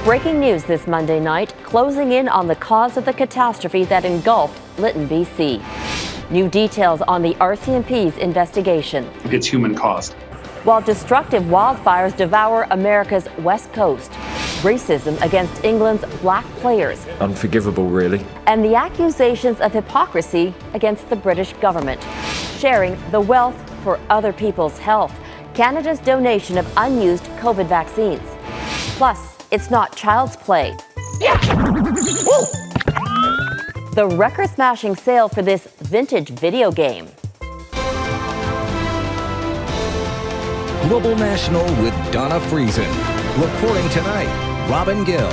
Breaking news this Monday night, closing in on the cause of the catastrophe that engulfed Lytton, BC. New details on the RCMP's investigation. It's human caused. While destructive wildfires devour America's west coast, racism against England's black players. Unforgivable, really. And the accusations of hypocrisy against the British government. Sharing the wealth for other people's health. Canada's donation of unused COVID vaccines. Plus, it's not child's play. The record-smashing sale for this vintage video game. Global National with Donna Friesen. Reporting tonight, Robin Gill.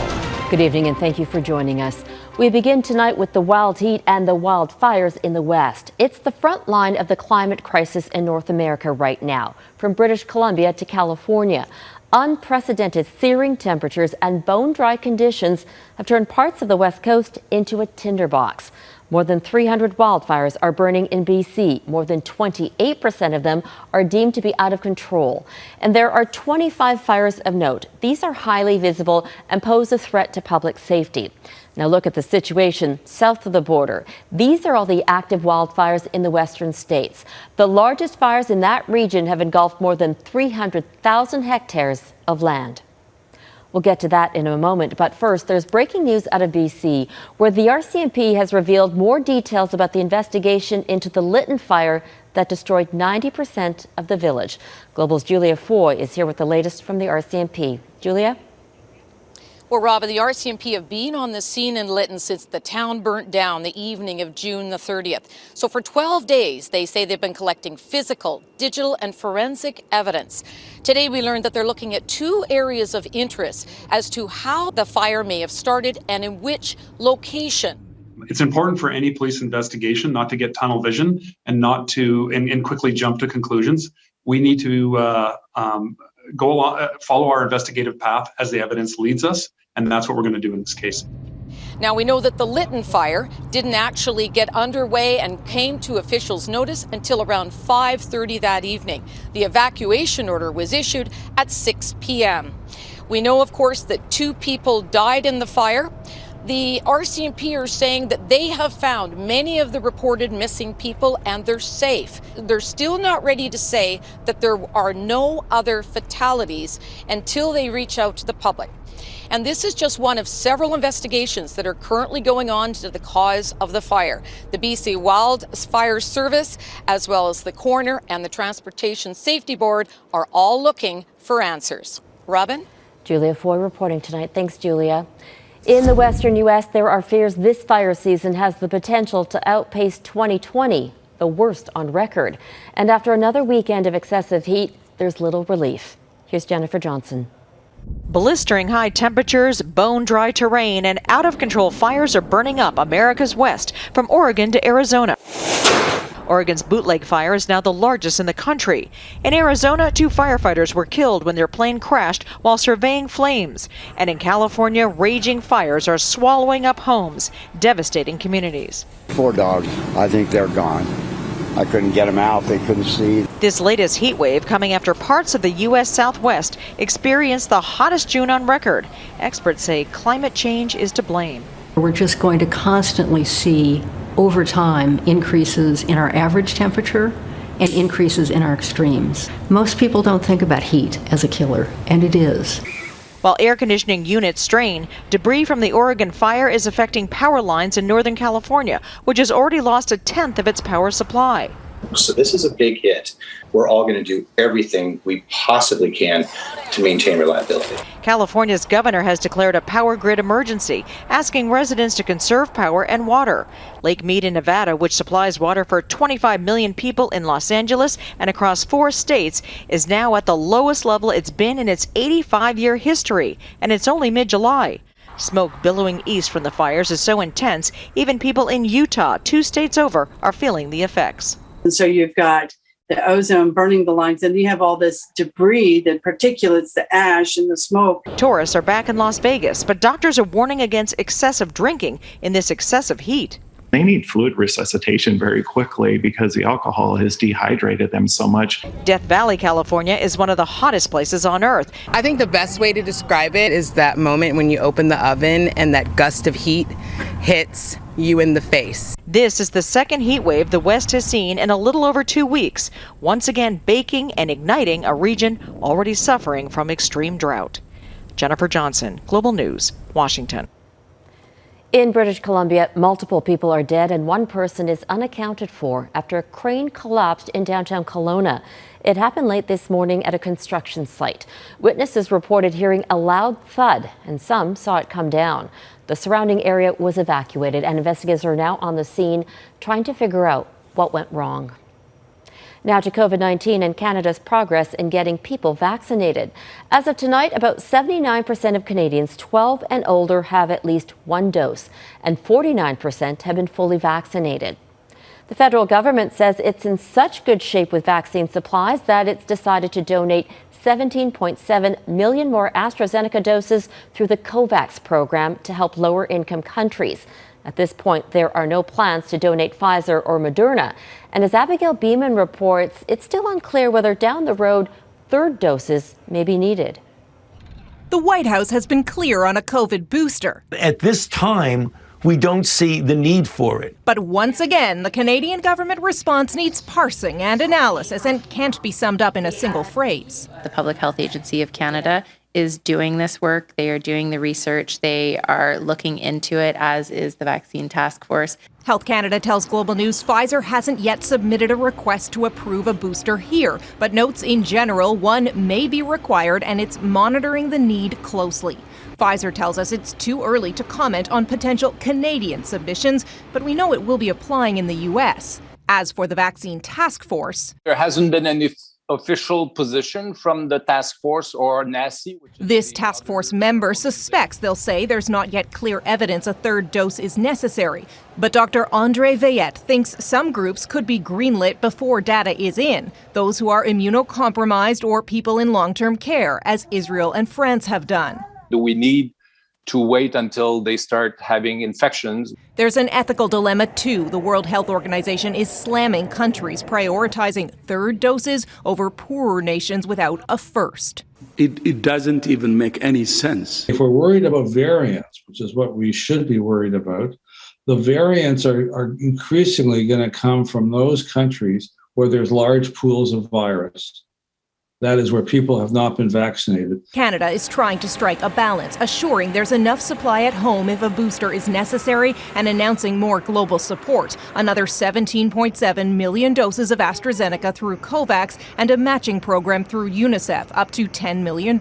Good evening and thank you for joining us. We begin tonight with the wild heat and the wildfires in the West. It's the front line of the climate crisis in North America right now, from British Columbia to California. Unprecedented searing temperatures and bone-dry conditions have turned parts of the West Coast into a tinderbox. More than 300 wildfires are burning in BC. More than 28% of them are deemed to be out of control. And there are 25 fires of note. These are highly visible and pose a threat to public safety. Now look at the situation south of the border. These are all the active wildfires in the western states. The largest fires in that region have engulfed more than 300,000 hectares of land. We'll get to that in a moment, but first, there's breaking news out of BC, where the RCMP has revealed more details about the investigation into the Lytton fire that destroyed 90% of the village. Global's Julia Foy is here with the latest from the RCMP. Julia? Well, Robin, the RCMP have been on the scene in Lytton since the town burnt down the evening of June the 30th. So for 12 days, they say they've been collecting physical, digital, and forensic evidence. Today, we learned that they're looking at two areas of interest as to how the fire may have started and in which location. It's important for any police investigation not to get tunnel vision and not to and quickly jump to conclusions. We need to go along, follow our investigative path as the evidence leads us, and that's what we're going to do in this case. Now, we know that the Lytton fire didn't actually get underway and came to officials' notice until around 5:30 that evening. The evacuation order was issued at 6 p.m. We know, of course, that 2 people died in the fire. The RCMP are saying that they have found many of the reported missing people and they're safe. They're still not ready to say that there are no other fatalities until they reach out to the public. And this is just one of several investigations that are currently going on to the cause of the fire. The BC Wildfire Service, as well as the coroner and the Transportation Safety Board, are all looking for answers. Robin? Julia Foy reporting tonight. Thanks, Julia. In the western U.S., there are fears this fire season has the potential to outpace 2020, the worst on record. And after another weekend of excessive heat, there's little relief. Here's Jennifer Johnson. Blistering high temperatures, bone-dry terrain, and out-of-control fires are burning up America's west, from Oregon to Arizona. Oregon's Bootleg fire is now the largest in the country. In Arizona, 2 firefighters were killed when their plane crashed while surveying flames. And in California, raging fires are swallowing up homes, devastating communities. 4 dogs. I think they're gone. I couldn't get them out. They couldn't see. This latest heat wave coming after parts of the U.S. Southwest experienced the hottest June on record. Experts say climate change is to blame. We're just going to constantly see over time increases in our average temperature and increases in our extremes. Most people don't think about heat as a killer, and it is. While air conditioning units strain, debris from the Oregon fire is affecting power lines in Northern California, which has already lost 1/10 of its power supply. So this is a big hit. We're all going to do everything we possibly can to maintain reliability. California's governor has declared a power grid emergency, asking residents to conserve power and water. Lake Mead in Nevada, which supplies water for 25 million people in Los Angeles and across 4 states, is now at the lowest level it's been in its 85-year history, and it's only mid-July. Smoke billowing east from the fires is so intense, even people in Utah, 2 states over, are feeling the effects. And so you've got the ozone burning the lines, and you have all this debris, the particulates, the ash and the smoke. Tourists are back in Las Vegas, but doctors are warning against excessive drinking in this excessive heat. They need fluid resuscitation very quickly because the alcohol has dehydrated them so much. Death Valley, California is one of the hottest places on Earth. I think the best way to describe it is that moment when you open the oven and that gust of heat hits you in the face. This is the second heat wave the West has seen in a little over 2 weeks, once again baking and igniting a region already suffering from extreme drought. Jennifer Johnson, Global News, Washington. In British Columbia, multiple people are dead and one person is unaccounted for after a crane collapsed in downtown Kelowna. It happened late this morning at a construction site. Witnesses reported hearing a loud thud and some saw it come down. The surrounding area was evacuated and investigators are now on the scene trying to figure out what went wrong. Now to COVID-19 and Canada's progress in getting people vaccinated. As of tonight, about 79% of Canadians 12 and older have at least one dose, and 49% have been fully vaccinated. The federal government says it's in such good shape with vaccine supplies that it's decided to donate 17.7 million more AstraZeneca doses through the COVAX program to help lower-income countries. At this point, there are no plans to donate Pfizer or Moderna. And as Abigail Beeman reports, it's still unclear whether down the road third doses may be needed. The White House has been clear on a COVID booster. At this time, we don't see the need for it. But once again, the Canadian government response needs parsing and analysis and can't be summed up in a single phrase. The Public Health Agency of Canada is doing this work. They are doing the research. They are looking into it, as is the Vaccine Task Force. Health Canada tells Global News Pfizer hasn't yet submitted a request to approve a booster here, but notes in general one may be required and it's monitoring the need closely. Pfizer tells us it's too early to comment on potential Canadian submissions, but we know it will be applying in the U.S. As for the Vaccine Task Force, there hasn't been any official position from the task force or NACI. This task force member suspects they'll say there's not yet clear evidence a third dose is necessary. But Dr. Andre Veillette thinks some groups could be greenlit before data is in, those who are immunocompromised or people in long-term care, as Israel and France have done. Do we need to wait until they start having infections? There's an ethical dilemma, too. The World Health Organization is slamming countries prioritizing third doses over poorer nations without a first. It doesn't even make any sense. If we're worried about variants, which is what we should be worried about, the variants are increasingly going to come from those countries where there's large pools of virus. That is where people have not been vaccinated. Canada is trying to strike a balance, assuring there's enough supply at home if a booster is necessary and announcing more global support. Another 17.7 million doses of AstraZeneca through COVAX and a matching program through UNICEF up to $10 million.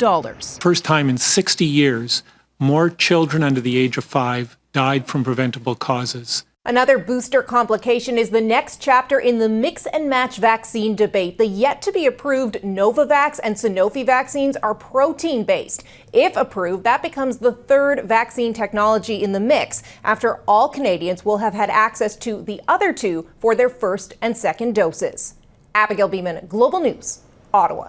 First time in 60 years, more children under the age of 5 died from preventable causes. Another booster complication is the next chapter in the mix and match vaccine debate. The yet-to-be-approved Novavax and Sanofi vaccines are protein-based. If approved, that becomes the third vaccine technology in the mix, after all Canadians will have had access to the other two for their first and second doses. Abigail Beeman, Global News, Ottawa.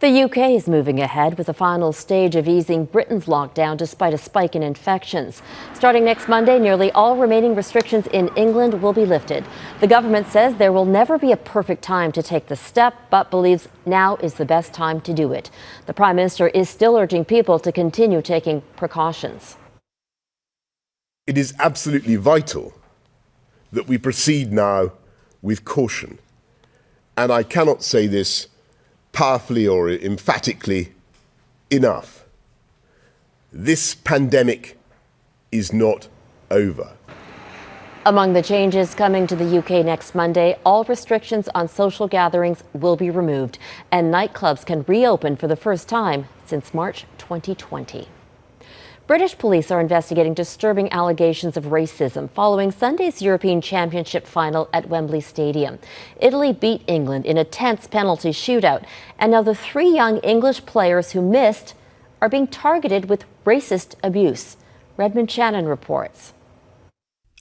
The UK is moving ahead with the final stage of easing Britain's lockdown despite a spike in infections. Starting next Monday, nearly all remaining restrictions in England will be lifted. The government says there will never be a perfect time to take the step, but believes now is the best time to do it. The Prime Minister is still urging people to continue taking precautions. It is absolutely vital that we proceed now with caution. And I cannot say this powerfully or emphatically enough. This pandemic is not over. Among the changes coming to the UK next Monday, all restrictions on social gatherings will be removed and nightclubs can reopen for the first time since March 2020. British police are investigating disturbing allegations of racism following Sunday's European Championship final at Wembley Stadium. Italy beat England in a tense penalty shootout, and now the 3 young English players who missed are being targeted with racist abuse. Redmond Shannon reports.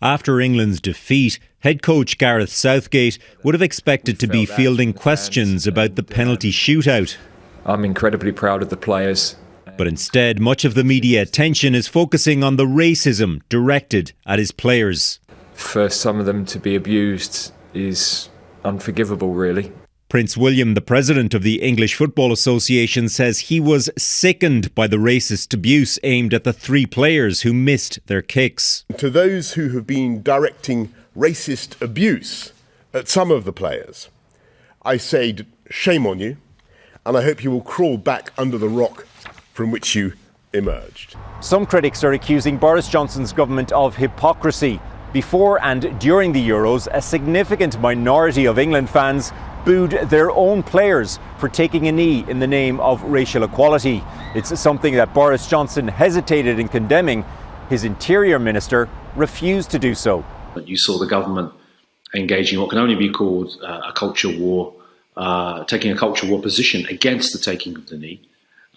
After England's defeat, head coach Gareth Southgate would have expected to be fielding questions about the penalty shootout. I'm incredibly proud of the players. But instead, much of the media attention is focusing on the racism directed at his players. for some of them to be abused is unforgivable, really. Prince William, the president of the English Football Association, says he was sickened by the racist abuse aimed at the 3 players who missed their kicks. To those who have been directing racist abuse at some of the players, I say shame on you, and I hope you will crawl back under the rock from which you emerged. Some critics are accusing Boris Johnson's government of hypocrisy. Before and during the Euros, a significant minority of England fans booed their own players for taking a knee in the name of racial equality. It's something that Boris Johnson hesitated in condemning. His Interior Minister refused to do so. You saw the government engaging what can only be called a culture war, taking a culture war position against the taking of the knee.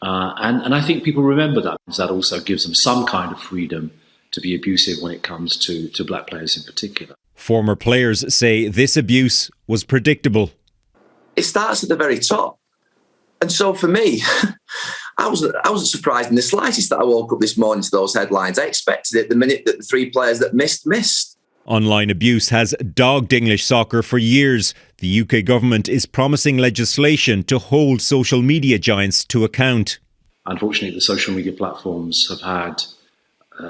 And I think people remember that. That also gives them some kind of freedom to be abusive when it comes to black players in particular. Former players say this abuse was predictable. It starts at the very top. And so for me, I wasn't surprised in the slightest that I woke up this morning to those headlines. I expected it the minute that the 3 players that missed. Online abuse has dogged English soccer for years. The UK government is promising legislation to hold social media giants to account. Unfortunately, the social media platforms have had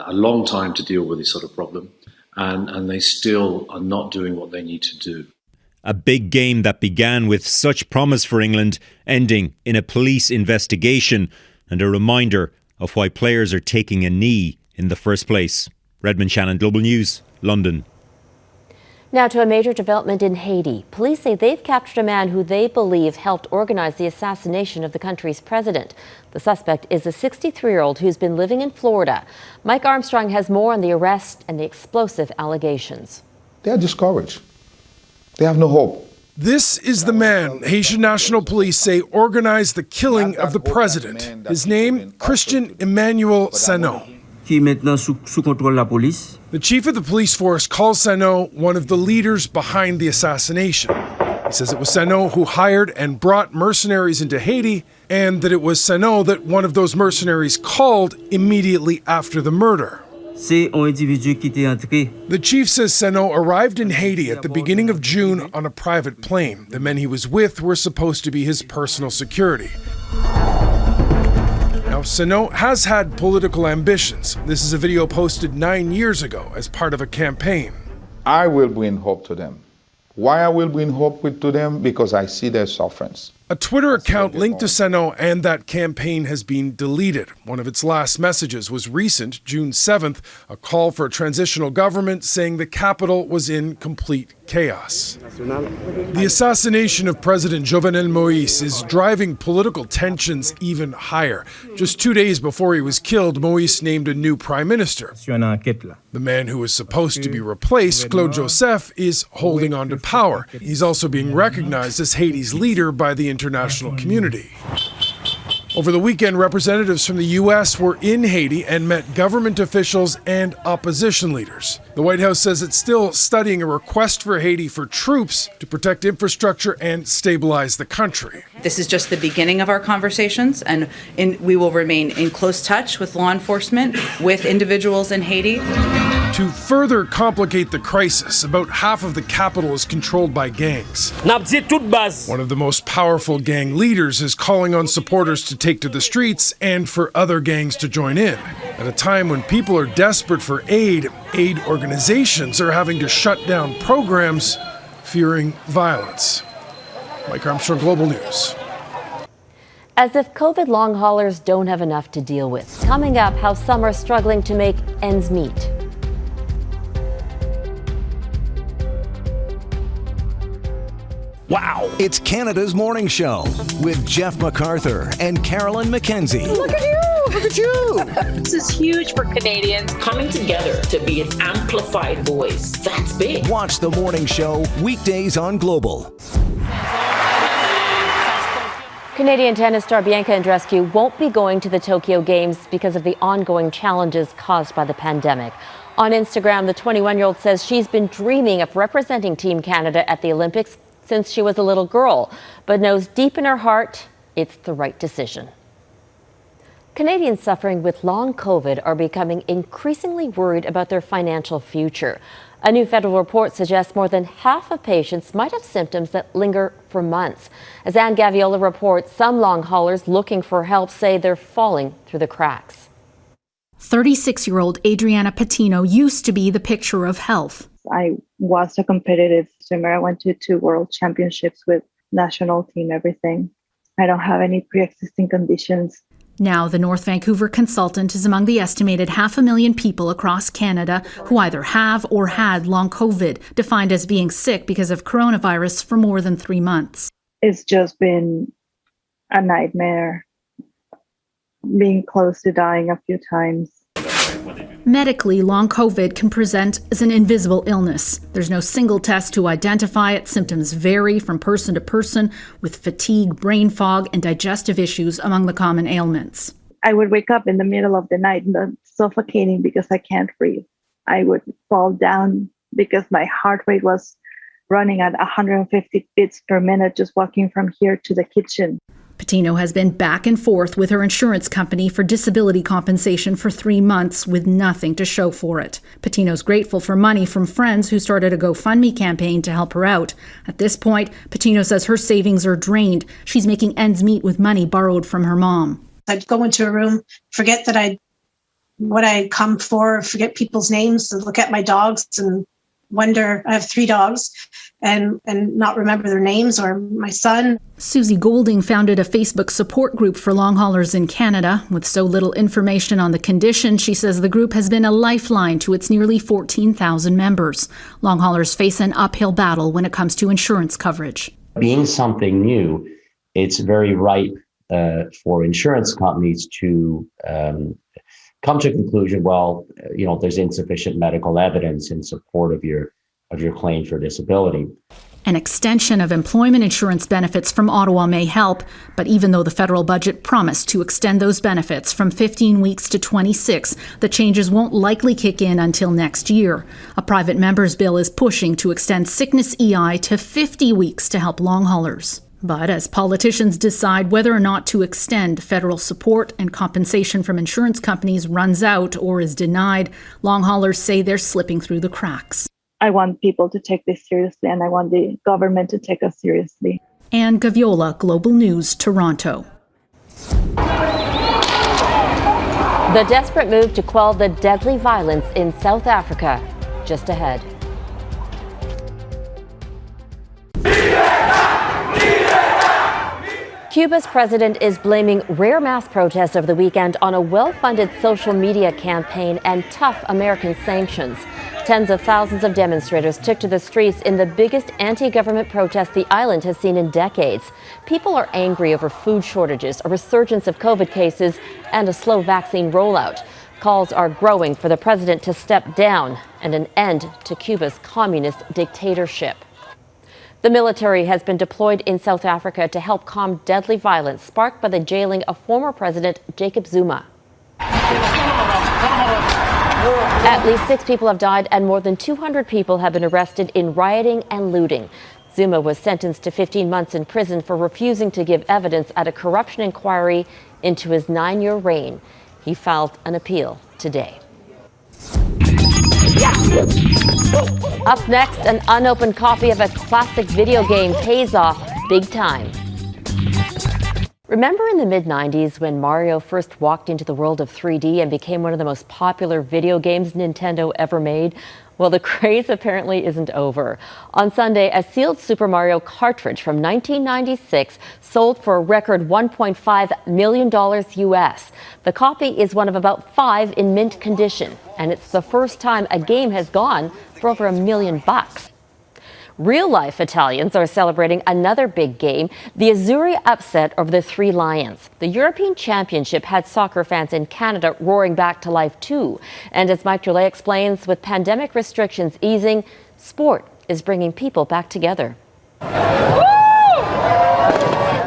a long time to deal with this sort of problem, and they still are not doing what they need to do. A big game that began with such promise for England, ending in a police investigation and a reminder of why players are taking a knee in the first place. Redmond Shannon, Global News, London. Now to a major development in Haiti. Police say they've captured a man who they believe helped organize the assassination of the country's president. The suspect is a 63-year-old who's been living in Florida. Mike Armstrong has more on the arrest and the explosive allegations. They are discouraged. They have no hope. This is the man Haitian National Police say organized the killing of the president. His name, Christian Emmanuel Sano. The chief of the police force calls Sano one of the leaders behind the assassination. He says it was Sano who hired and brought mercenaries into Haiti, and that it was Sano that one of those mercenaries called immediately after the murder. The chief says Sano arrived in Haiti at the beginning of June on a private plane. The men he was with were supposed to be his personal security. Now, Sano has had political ambitions. This is a video posted 9 years ago as part of a campaign. I will bring hope to them. Why I will bring hope to them? Because I see their sufferings. A Twitter account linked to Sano and that campaign has been deleted. One of its last messages was recent, June 7th, a call for a transitional government saying the capital was in complete chaos. The assassination of President Jovenel Moïse is driving political tensions even higher. Just 2 days before he was killed, Moïse named a new prime minister. The man who was supposed to be replaced, Claude Joseph, is holding on to power. He's also being recognized as Haiti's leader by the international community. Over the weekend, representatives from the U.S. were in Haiti and met government officials and opposition leaders. The White House says it's still studying a request for Haiti for troops to protect infrastructure and stabilize the country. This is just the beginning of our conversations, and we will remain in close touch with law enforcement, with individuals in Haiti. To further complicate the crisis, about half of the capital is controlled by gangs. One of the most powerful gang leaders is calling on supporters to take to the streets and for other gangs to join in. At a time when people are desperate for aid organizations are having to shut down programs fearing violence. Mike Armstrong, Global News. As if COVID long haulers don't have enough to deal with. Coming up, how some are struggling to make ends meet. Wow! It's Canada's Morning Show with Jeff MacArthur and Carolyn McKenzie. Look at you! Look at you! This is huge for Canadians. Coming together to be an amplified voice. That's big. Watch the Morning Show weekdays on Global. Canadian tennis star Bianca Andreescu won't be going to the Tokyo Games because of the ongoing challenges caused by the pandemic. On Instagram, the 21-year-old says she's been dreaming of representing Team Canada at the Olympics since she was a little girl, but knows deep in her heart it's the right decision. Canadians suffering with long COVID are becoming increasingly worried about their financial future. A new federal report suggests more than half of patients might have symptoms that linger for months. As Anne Gaviola reports, some long haulers looking for help say they're falling through the cracks. 36-year-old Adriana Patino used to be the picture of health. I was a competitive swimmer. I went to 2 world championships with national team, everything. I don't have any pre-existing conditions. Now, the North Vancouver consultant is among the estimated 500,000 people across Canada who either have or had long COVID, defined as being sick because of coronavirus for more than 3 months. It's just been a nightmare, being close to dying a few times. Medically, long COVID can present as an invisible illness. There's no single test to identify it. Symptoms vary from person to person, with fatigue, brain fog, and digestive issues among the common ailments. I would wake up in the middle of the night suffocating because I can't breathe. I would fall down because my heart rate was running at 150 beats per minute just walking from here to the kitchen. Patino has been back and forth with her insurance company for disability compensation for 3 months with nothing to show for it. Patino's grateful for money from friends who started a GoFundMe campaign to help her out. At this point, Patino says her savings are drained. She's making ends meet with money borrowed from her mom. I'd go into a room, forget what I'd come for, forget people's names, and look at my dogs and wonder, I have 3 dogs, and not remember their names or my son. Susie Golding founded a Facebook support group for long haulers in Canada. With so little information on the condition, she says the group has been a lifeline to its nearly 14,000 members. Long haulers face an uphill battle when it comes to insurance coverage. Being something new, it's very ripe for insurance companies to come to a conclusion, there's insufficient medical evidence in support of your claim for disability. An extension of employment insurance benefits from Ottawa may help, but even though the federal budget promised to extend those benefits from 15 weeks to 26, the changes won't likely kick in until next year. A private member's bill is pushing to extend sickness EI to 50 weeks to help long haulers. But as politicians decide whether or not to extend federal support and compensation from insurance companies runs out or is denied, long haulers say they're slipping through the cracks. I want people to take this seriously, and I want the government to take us seriously. Anne Gaviola, Global News, Toronto. The desperate move to quell the deadly violence in South Africa, just ahead. Cuba's president is blaming rare mass protests over the weekend on a well-funded social media campaign and tough American sanctions. Tens of thousands of demonstrators took to the streets in the biggest anti-government protest the island has seen in decades. People are angry over food shortages, a resurgence of COVID cases, and a slow vaccine rollout. Calls are growing for the president to step down and an end to Cuba's communist dictatorship. The military has been deployed in South Africa to help calm deadly violence sparked by the jailing of former President Jacob Zuma. At least 6 people have died and more than 200 people have been arrested in rioting and looting. Zuma was sentenced to 15 months in prison for refusing to give evidence at a corruption inquiry into his 9-year reign. He filed an appeal today. Up next, an unopened copy of a classic video game pays off big time. Remember in the mid-90s when Mario first walked into the world of 3D and became one of the most popular video games Nintendo ever made? Well, the craze apparently isn't over. On Sunday, a sealed Super Mario cartridge from 1996 sold for a record $1.5 million US. The copy is one of about 5 in mint condition, and it's the first time a game has gone for over $1 million. Real-life Italians are celebrating another big game, the Azzurri upset over the 3 Lions. The European Championship had soccer fans in Canada roaring back to life too. And as Mike Drolet explains, with pandemic restrictions easing, sport is bringing people back together. The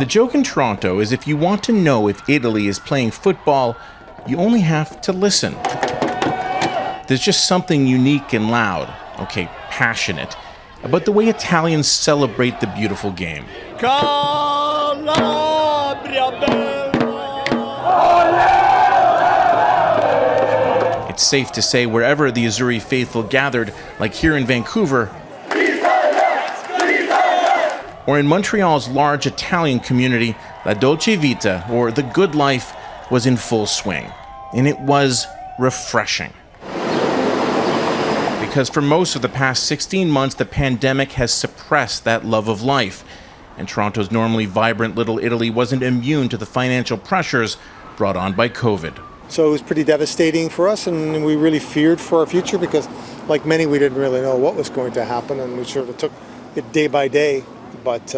joke in Toronto is if you want to know if Italy is playing football, you only have to listen. There's just something unique and loud, passionate, about the way Italians celebrate the beautiful game. It's safe to say wherever the Azzurri faithful gathered, like here in Vancouver, or in Montreal's large Italian community, La Dolce Vita, or the good life, was in full swing. And it was refreshing. Because for most of the past 16 months, the pandemic has suppressed that love of life. And Toronto's normally vibrant Little Italy wasn't immune to the financial pressures brought on by COVID. So it was pretty devastating for us, and we really feared for our future because, like many, we didn't really know what was going to happen, and we sort of took it day by day. But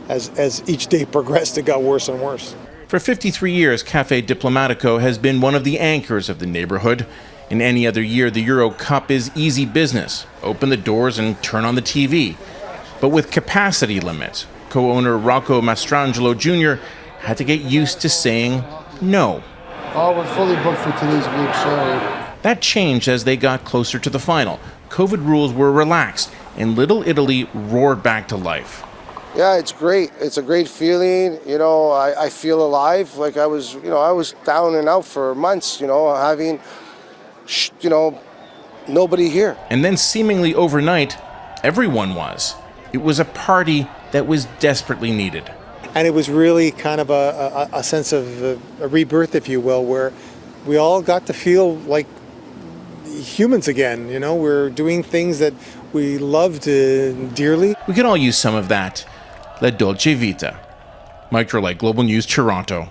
as each day progressed, it got worse and worse. For 53 years, Cafe Diplomatico has been one of the anchors of the neighborhood. In any other year, the Euro Cup is easy business. Open the doors and turn on the TV. But with capacity limits, co-owner Rocco Mastrangelo Jr. had to get used to saying no. Oh, we're fully booked for today's game, sorry. That changed as they got closer to the final. COVID rules were relaxed, and Little Italy roared back to life. Yeah, it's great. It's a great feeling. You know, I feel alive. Like I was down and out for months, having, nobody here. And then seemingly overnight, everyone was. It was a party that was desperately needed. And it was really kind of a sense of a rebirth, if you will, where we all got to feel like humans again. We're doing things that we loved dearly. We could all use some of that. La Dolce Vita. Mike Drolite, Global News, Toronto.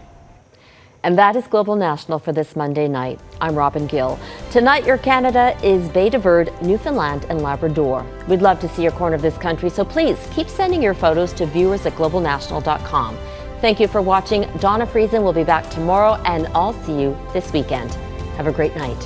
And that is Global National for this Monday night. I'm Robin Gill. Tonight, your Canada is Bay de Verde, Newfoundland, and Labrador. We'd love to see your corner of this country, so please keep sending your photos to viewers@globalnational.com. Thank you for watching. Donna Friesen will be back tomorrow, and I'll see you this weekend. Have a great night.